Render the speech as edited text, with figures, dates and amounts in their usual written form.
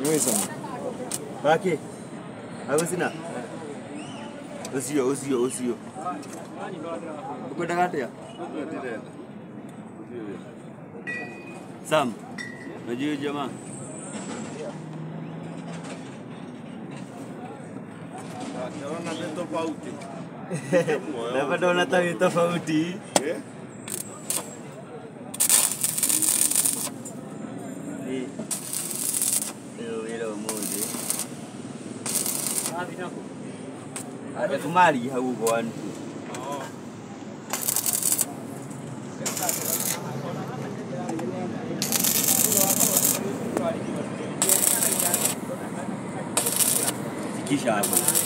Mweza. Baki. Aku sina. Usio. Uko dakate ya? Sam. Unajua jamaa? Naona ni tofauti. Dapat ona tahu tofauti. Ni. Ilo moja. Ada kemari hauan. Kisha hapo.